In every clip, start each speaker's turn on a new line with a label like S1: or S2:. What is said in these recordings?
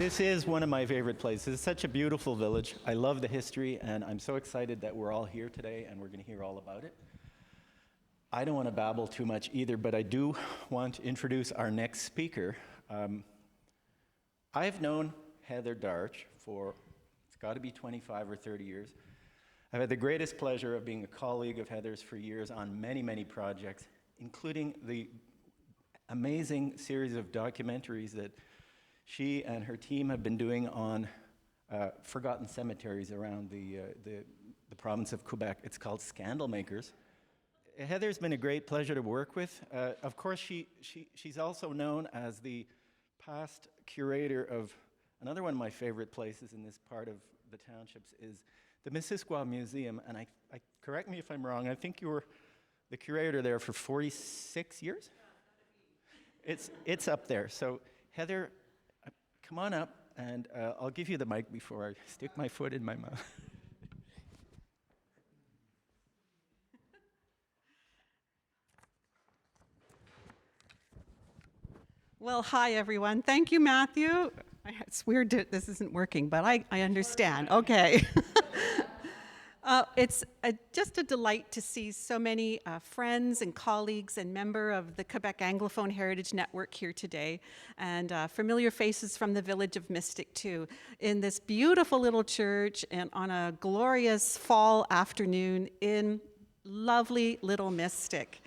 S1: This is one of my favorite places. It's such a beautiful village. I love the history, and I'm so excited that we're all here today and we're going to hear all about it. I don't want to babble too much either, but I do want to introduce our next speaker. I've known Heather Darch for, it's got to be 25 or 30 years. I've had the greatest pleasure of being a colleague of Heather's for years on many, many projects, including the amazing series of documentaries that she and her team have been doing on forgotten cemeteries around the province of Quebec. It's called Scandal Makers. Heather's been a great pleasure to work with. Of course, she's also known as the past curator of another one of my favorite places in this part of the townships is the Missisquoi Museum. And I correct me if I'm wrong, I think you were the curator there for 46 years? It's up there. So Heather, come on up, and I'll give you the mic before I stick my foot in my mouth.
S2: Well, hi, everyone. Thank you, Matthew. It's weird that this isn't working, but I understand. Okay. It's just a delight to see so many friends and colleagues and member of the Quebec Anglophone Heritage Network here today, and familiar faces from the village of Mystic, too, in this beautiful little church and on a glorious fall afternoon in lovely little Mystic.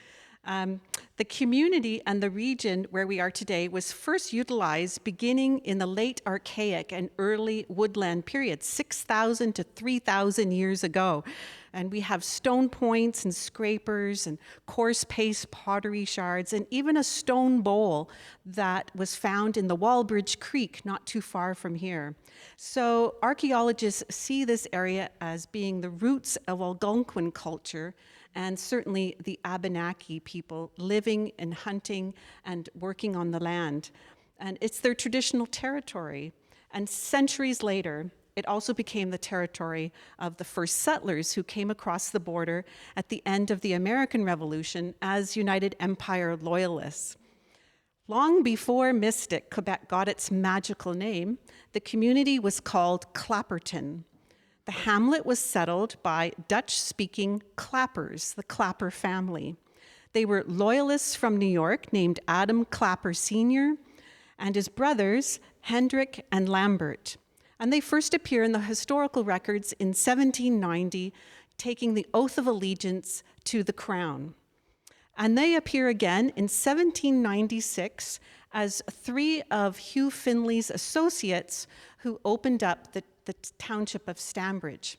S2: The community and the region where we are today was first utilized beginning in the late Archaic and early woodland period, 6,000 to 3,000 years ago. And we have stone points and scrapers and coarse paste pottery shards and even a stone bowl that was found in the Walbridge Creek not too far from here. So archaeologists see this area as being the roots of Algonquin culture and certainly the Abenaki people living and hunting and working on the land. And it's their traditional territory. And centuries later, it also became the territory of the first settlers who came across the border at the end of the American Revolution as United Empire Loyalists. Long before Mystic, Quebec got its magical name, the community was called Clapperton. The hamlet was settled by Dutch-speaking Clappers, the Clapper family. They were loyalists from New York named Adam Clapper Sr. and his brothers, Hendrik and Lambert. And they first appear in the historical records in 1790, taking the oath of allegiance to the crown. And they appear again in 1796 as three of Hugh Finley's associates who opened up the township of Stambridge.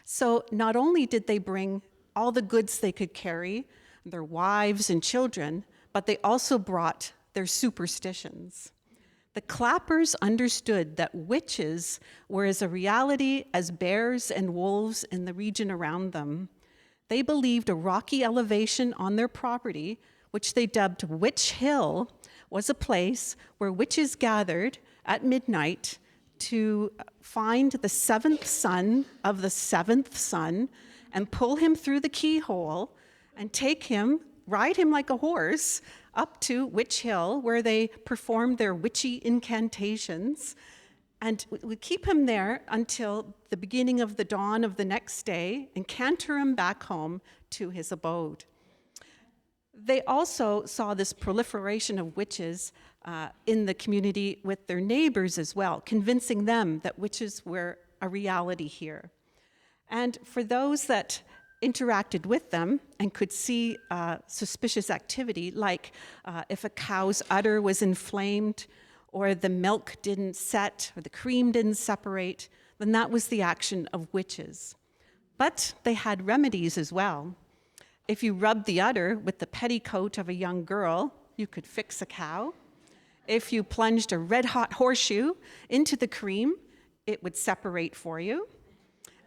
S2: So not only did they bring all the goods they could carry, their wives and children, but they also brought their superstitions. The Clappers understood that witches were as a reality as bears and wolves in the region around them. They believed a rocky elevation on their property, which they dubbed Witch Hill, was a place where witches gathered at midnight to find the seventh son of the seventh son and pull him through the keyhole and take him, ride him like a horse, up to Witch Hill, where they performed their witchy incantations, and would keep him there until the beginning of the dawn of the next day and canter him back home to his abode. They also saw this proliferation of witches in the community with their neighbors as well, convincing them that witches were a reality here. And for those that interacted with them and could see suspicious activity, like if a cow's udder was inflamed, or the milk didn't set, or the cream didn't separate, then that was the action of witches. But they had remedies as well. If you rubbed the udder with the petticoat of a young girl, you could fix a cow. If you plunged a red-hot horseshoe into the cream, it would separate for you.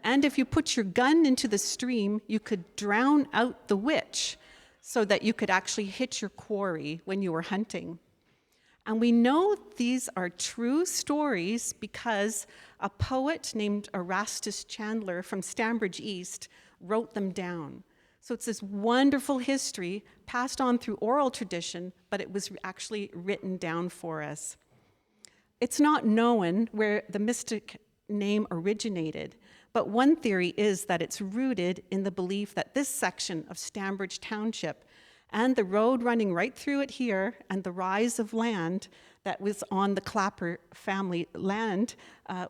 S2: And if you put your gun into the stream, you could drown out the witch so that you could actually hit your quarry when you were hunting. And we know these are true stories because a poet named Erastus Chandler from Stambridge East wrote them down. So it's this wonderful history passed on through oral tradition, but it was actually written down for us. It's not known where the mystic name originated, but one theory is that it's rooted in the belief that this section of Stambridge Township and the road running right through it here and the rise of land that was on the Clapper family land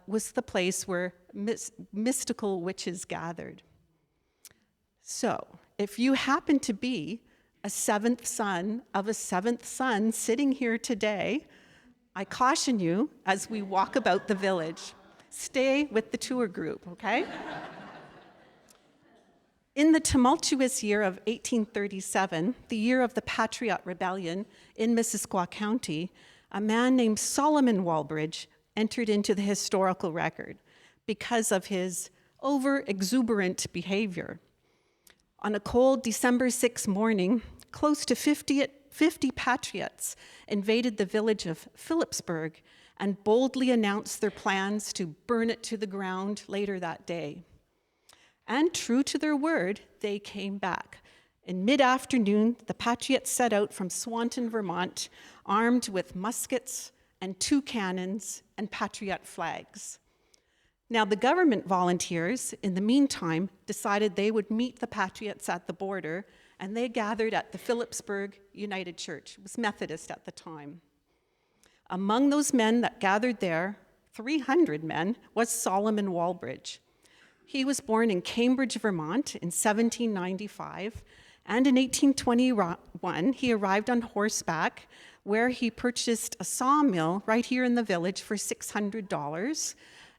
S2: was the place where mystical witches gathered. So, if you happen to be a seventh son of a seventh son sitting here today, I caution you as we walk about the village, stay with the tour group, okay? In the tumultuous year of 1837, the year of the Patriot Rebellion in Missisquoi County, a man named Solomon Walbridge entered into the historical record because of his over-exuberant behavior. On a cold December 6 morning, close to 50 Patriots invaded the village of Phillipsburg and boldly announced their plans to burn it to the ground later that day. And true to their word, they came back. In mid-afternoon, the Patriots set out from Swanton, Vermont, armed with muskets and 2 cannons and Patriot flags. Now, the government volunteers, in the meantime, decided they would meet the Patriots at the border, and they gathered at the Phillipsburg United Church. It was Methodist at the time. Among those men that gathered there, 300 men, was Solomon Walbridge. He was born in Cambridge, Vermont in 1795, and in 1821, he arrived on horseback, where he purchased a sawmill right here in the village for $600.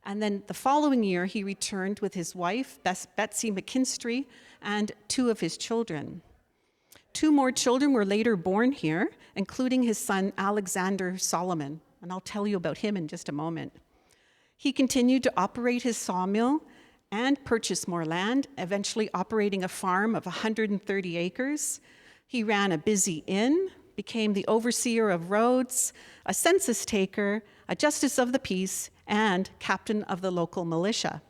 S2: And then the following year, he returned with his wife, Betsy McKinstry, and 2 of his children. 2 more children were later born here, including his son, Alexander Solomon, and I'll tell you about him in just a moment. He continued to operate his sawmill and purchase more land, eventually operating a farm of 130 acres. He ran a busy inn, became the overseer of roads, a census taker, a justice of the peace, and captain of the local militia.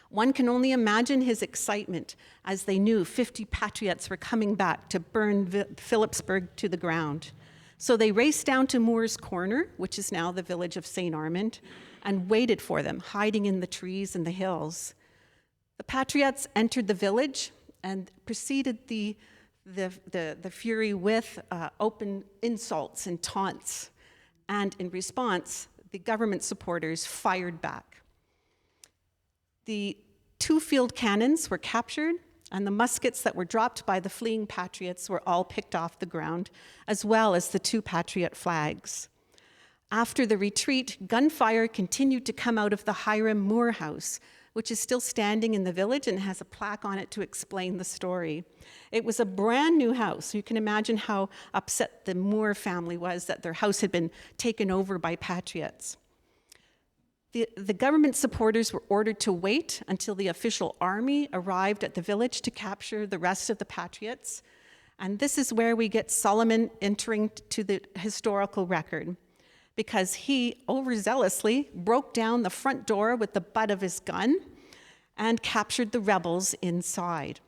S2: One can only imagine his excitement as they knew 50 Patriots were coming back to burn Phillipsburg to the ground. So they raced down to Moore's Corner, which is now the village of St. Armand, and waited for them, hiding in the trees and the hills. The Patriots entered the village and preceded the fury with open insults and taunts. And in response, the government supporters fired back. The 2 field cannons were captured, and the muskets that were dropped by the fleeing Patriots were all picked off the ground, as well as the 2 Patriot flags. After the retreat, gunfire continued to come out of the Hiram Moore house, which is still standing in the village and has a plaque on it to explain the story. It was a brand new house. You can imagine how upset the Moore family was that their house had been taken over by Patriots. The government supporters were ordered to wait until the official army arrived at the village to capture the rest of the Patriots. And this is where we get Solomon entering to the historical record, because he overzealously broke down the front door with the butt of his gun and captured the rebels inside.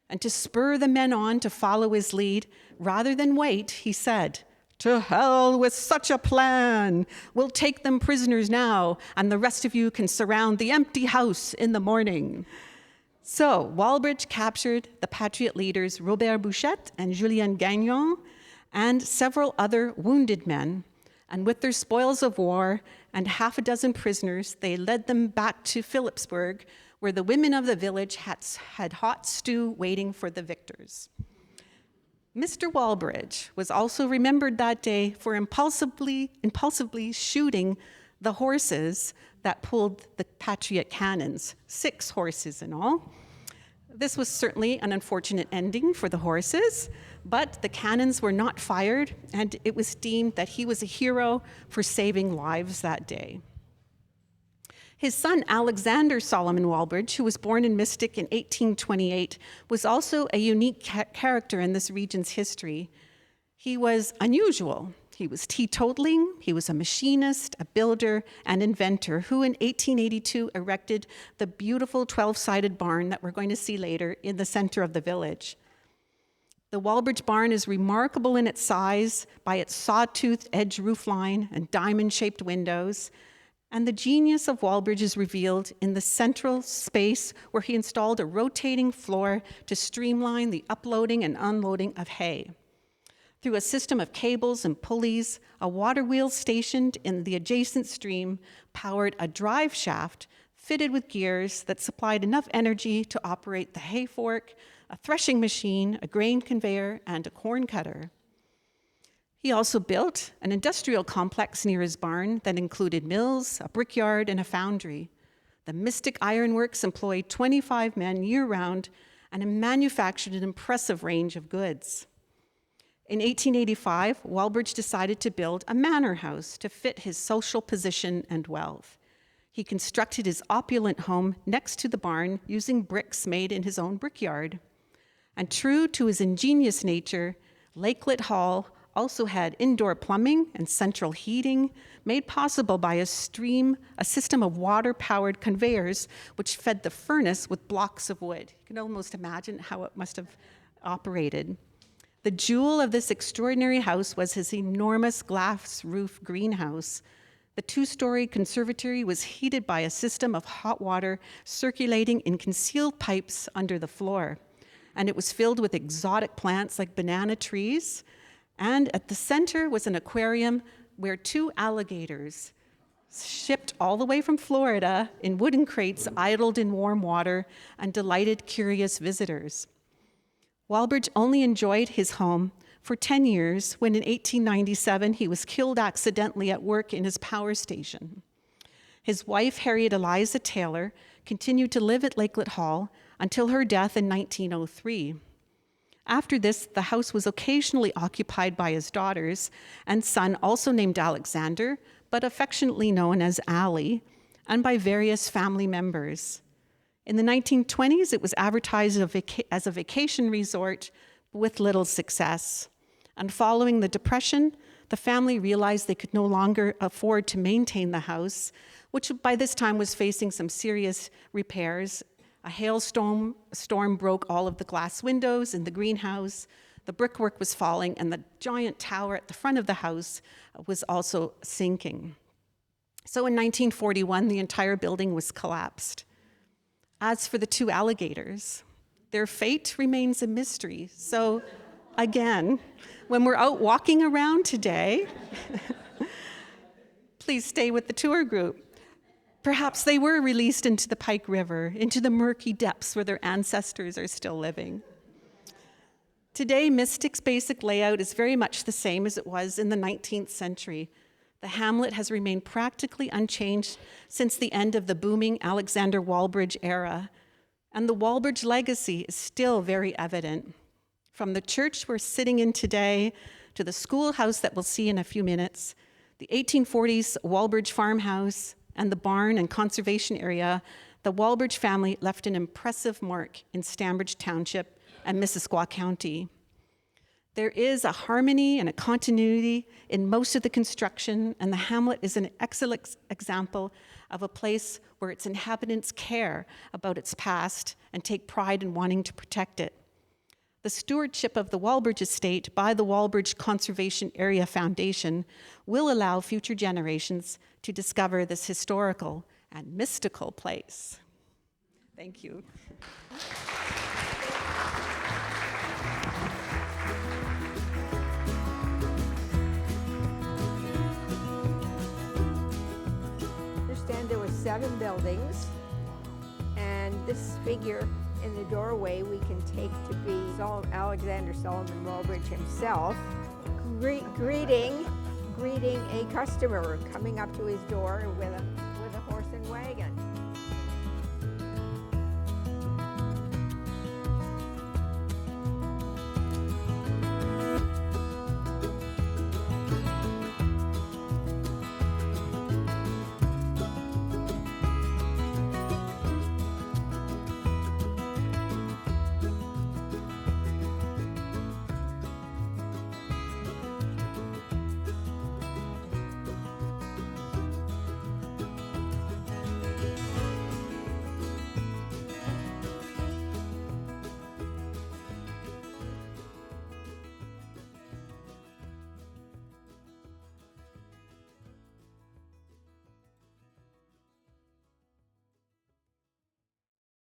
S2: And to spur the men on to follow his lead, rather than wait, he said, "To hell with such a plan! We'll take them prisoners now, and the rest of you can surround the empty house in the morning." So Walbridge captured the Patriot leaders Robert Bouchette and Julien Gagnon and several other wounded men. And with their spoils of war and 6 prisoners, they led them back to Phillipsburg, where the women of the village had hot stew waiting for the victors. Mr. Walbridge was also remembered that day for impulsively shooting the horses that pulled the Patriot cannons, 6 horses in all. This was certainly an unfortunate ending for the horses, but the cannons were not fired, and it was deemed that he was a hero for saving lives that day. His son, Alexander Solomon Walbridge, who was born in Mystic in 1828, was also a unique character in this region's history. He was unusual. He was teetotaling, he was a machinist, a builder, and inventor who in 1882 erected the beautiful 12-sided barn that we're going to see later in the center of the village. The Walbridge barn is remarkable in its size by its sawtooth edge roofline and diamond-shaped windows, and the genius of Walbridge is revealed in the central space where he installed a rotating floor to streamline the uploading and unloading of hay. Through a system of cables and pulleys, a water wheel stationed in the adjacent stream powered a drive shaft fitted with gears that supplied enough energy to operate the hay fork, a threshing machine, a grain conveyor, and a corn cutter. He also built an industrial complex near his barn that included mills, a brickyard, and a foundry. The Mystic Iron Works employed 25 men year-round and manufactured an impressive range of goods. In 1885, Walbridge decided to build a manor house to fit his social position and wealth. He constructed his opulent home next to the barn using bricks made in his own brickyard. And true to his ingenious nature, Lakelet Hall also had indoor plumbing and central heating made possible by a system of water-powered conveyors which fed the furnace with blocks of wood. You can almost imagine how it must have operated. The jewel of this extraordinary house was his enormous glass roof greenhouse. The two-story conservatory was heated by a system of hot water circulating in concealed pipes under the floor, and it was filled with exotic plants like banana trees. And at the center was an aquarium where 2 alligators, shipped all the way from Florida in wooden crates, idled in warm water and delighted curious visitors. Walbridge only enjoyed his home for 10 years when in 1897 he was killed accidentally at work in his power station. His wife, Harriet Eliza Taylor, continued to live at Lakelet Hall until her death in 1903. After this, the house was occasionally occupied by his daughters and son, also named Alexander, but affectionately known as Allie, and by various family members. In the 1920s, it was advertised as a vacation resort with little success. And following the Depression, the family realized they could no longer afford to maintain the house, which by this time was facing some serious repairs. A hailstorm broke all of the glass windows in the greenhouse, the brickwork was falling, and the giant tower at the front of the house was also sinking. So in 1941, the entire building was collapsed. As for the 2 alligators, their fate remains a mystery. So again, when we're out walking around today, please stay with the tour group. Perhaps they were released into the Pike River, into the murky depths where their ancestors are still living. Today, Mystic's basic layout is very much the same as it was in the 19th century. The hamlet has remained practically unchanged since the end of the booming Alexander Walbridge era, and the Walbridge legacy is still very evident. From the church we're sitting in today to the schoolhouse that we'll see in a few minutes, the 1840s Walbridge farmhouse, and the barn and conservation area, the Walbridge family left an impressive mark in Stambridge Township and Missisquoi County. There is a harmony and a continuity in most of the construction, and the hamlet is an excellent example of a place where its inhabitants care about its past and take pride in wanting to protect it. The stewardship of the Walbridge estate by the Walbridge Conservation Area Foundation will allow future generations to discover this historical and mystical place. Thank you.
S3: I understand there were 7 buildings, and this figure in the doorway we can take to be Alexander Solomon Walbridge himself, greeting a customer coming up to his door with a